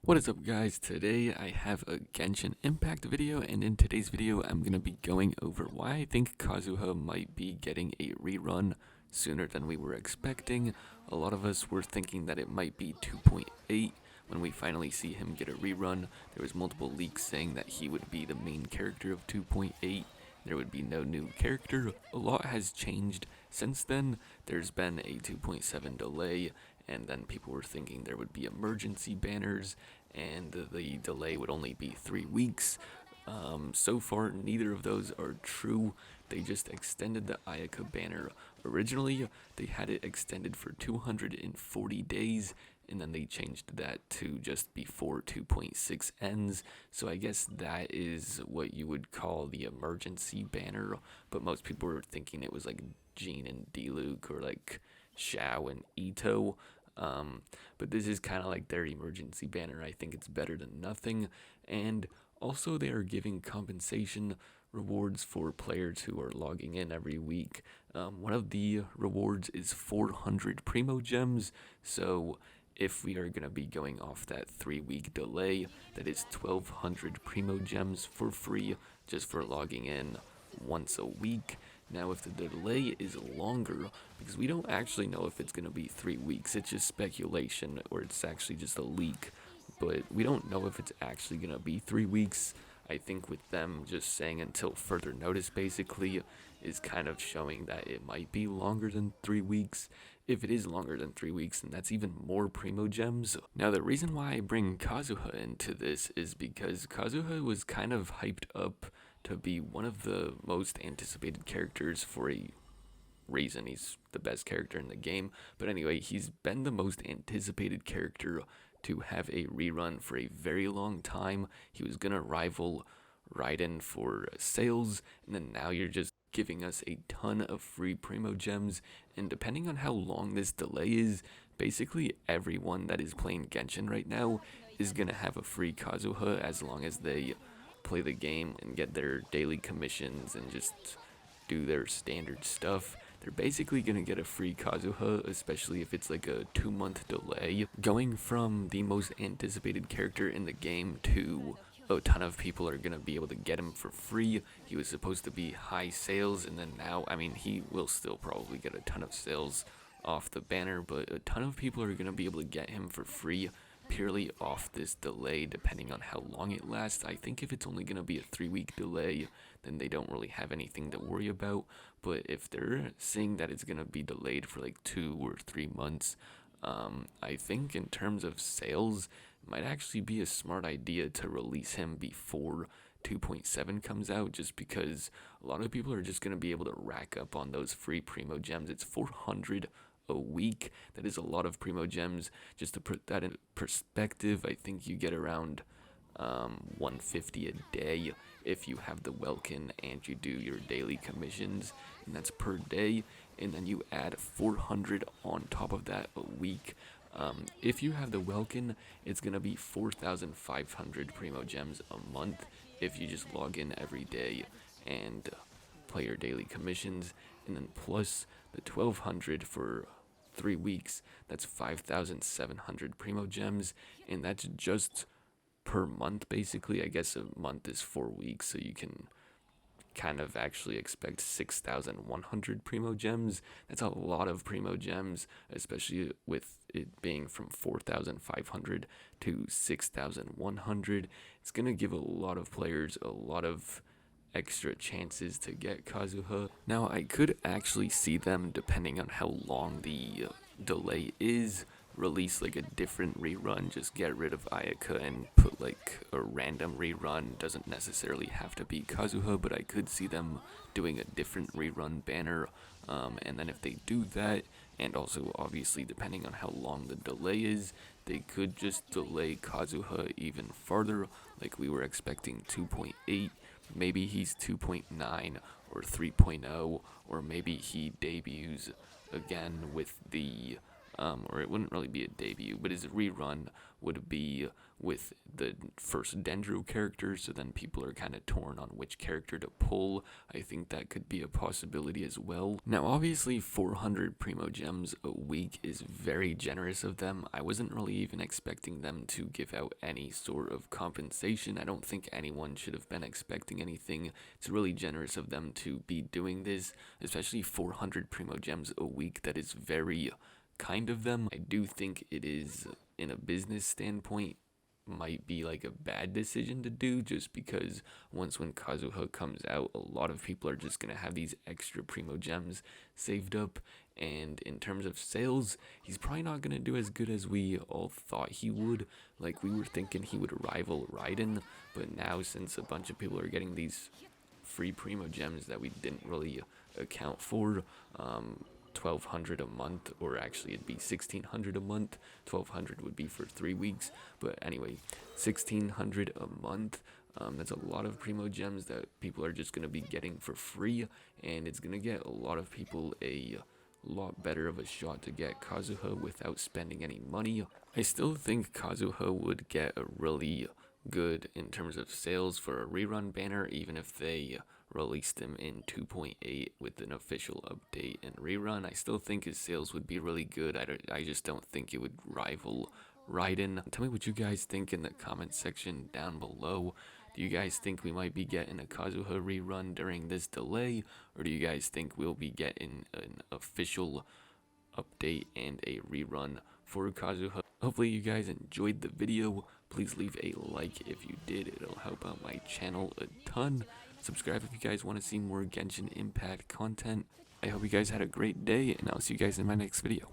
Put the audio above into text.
What is up, guys? Today I have a Genshin Impact video, and in today's video I'm going to be going over why I think Kazuha might be getting a rerun sooner than we were expecting. A lot of us were thinking that it might be 2.8 when we finally see him get a rerun. There was multiple leaks saying that he would be the main character of 2.8. There would be no new character. A lot has changed since then. There's been a 2.7 delay, and then people were thinking there would be emergency banners, and the delay would only be 3 weeks. So far, neither of those are true. They just extended the Ayaka banner. Originally, they had it extended for 240 days, and then they changed that to just before 2.6 ends. So I guess that is what you would call the emergency banner, but most people were thinking it was like Jean and Diluc, or like Xiao and Ito. But this is kind of like their emergency banner. I think it's better than nothing. And also, they are giving compensation rewards for players who are logging in every week. One of the rewards is 400 Primo Gems. So if we are going to be going off that 3-week delay, that is 1200 Primo Gems for free just for logging in once a week. Now, if the delay is longer, because we don't actually know if it's going to be 3 weeks, it's just speculation, or it's actually just a leak, but we don't know if it's actually going to be 3 weeks. I think with them just saying until further notice, basically, is kind of showing that it might be longer than 3 weeks. If it is longer than 3 weeks, then that's even more Primo Gems. Now, the reason why I bring Kazuha into this is because Kazuha was kind of hyped up to be one of the most anticipated characters for a reason. He's the best character in the game. But anyway, he's been the most anticipated character to have a rerun for a very long time. He was going to rival Raiden for sales, and then now you're just giving us a ton of free Primo Gems. And depending on how long this delay is, basically everyone that is playing Genshin right now is going to have a free Kazuha as long as they play the game and get their daily commissions and just do their standard stuff. They're basically going to get a free Kazuha, especially if it's like a 2-month delay. Going from the most anticipated character in the game to a ton of people are going to be able to get him for free. He was supposed to be high sales, and then now, I mean, he will still probably get a ton of sales off the banner, but a ton of people are going to be able to get him for free purely off this delay, depending on how long it lasts. I think if it's only going to be a 3-week delay, then they don't really have anything to worry about. But if they're saying that it's going to be delayed for like 2 or 3 months, I think in terms of sales, it might actually be a smart idea to release him before 2.7 comes out, just because a lot of people are just going to be able to rack up on those free Primo Gems. It's 400 a week. That is a lot of Primo Gems. Just to put that in perspective, I think you get around 150 a day if you have the Welkin and you do your daily commissions, and that's per day. And then you add 400 on top of that a week. If you have the Welkin, it's gonna be 4,500 Primo Gems a month if you just log in every day and play your daily commissions, and then plus the 1,200 for 3 weeks. That's 5,700 Primo Gems, and that's just per month, basically. I guess a month is 4 weeks, so you can kind of actually expect 6,100 Primo Gems. That's a lot of Primo Gems, especially with it being from 4,500 to 6,100. It's going to give a lot of players a lot of extra chances to get Kazuha. Now, I could actually see them, depending on how long the delay is, release like a different rerun. Just get rid of Ayaka and put like a random rerun. Doesn't necessarily have to be Kazuha, but I could see them doing a different rerun banner. And then if they do that, and also obviously depending on how long the delay is, they could just delay Kazuha even farther, like we were expecting 2.8. Maybe he's 2.9 or 3.0, or maybe he debuts again with the or it wouldn't really be a debut, but his rerun would be with the first Dendro character, so then people are kind of torn on which character to pull. I think that could be a possibility as well. Now, obviously, 400 Primo Gems a week is very generous of them. I wasn't really even expecting them to give out any sort of compensation. I don't think anyone should have been expecting anything. It's really generous of them to be doing this, especially 400 Primo Gems a week. That is very kind of them. I do think it is, in a business standpoint, might be like a bad decision to do, just because once when Kazuha comes out, a lot of people are just gonna have these extra Primo Gems saved up, and in terms of sales, he's probably not gonna do as good as we all thought he would. Like, we were thinking he would rival Raiden, but now since a bunch of people are getting these free Primo Gems that we didn't really account for, 1200 a month, or actually it'd be 1600 a month. 1200 would be for 3 weeks, but anyway, 1600 a month. That's a lot of Primo Gems that people are just going to be getting for free, and it's going to get a lot of people a lot better of a shot to get Kazuha without spending any money. I still think Kazuha would get a really good in terms of sales for a rerun banner, even if they released him in 2.8 with an official update and rerun. I still think his sales would be really good. I just don't think it would rival Raiden. Tell me what you guys think in the comment section down below. Do you guys think we might be getting a Kazuha rerun during this delay, or do you guys think we'll be getting an official update and a rerun for Kazuha? Hopefully you guys enjoyed the video. Please leave a like if you did. It'll help out my channel a ton. Subscribe if you guys want to see more Genshin Impact content. I hope you guys had a great day, and I'll see you guys in my next video.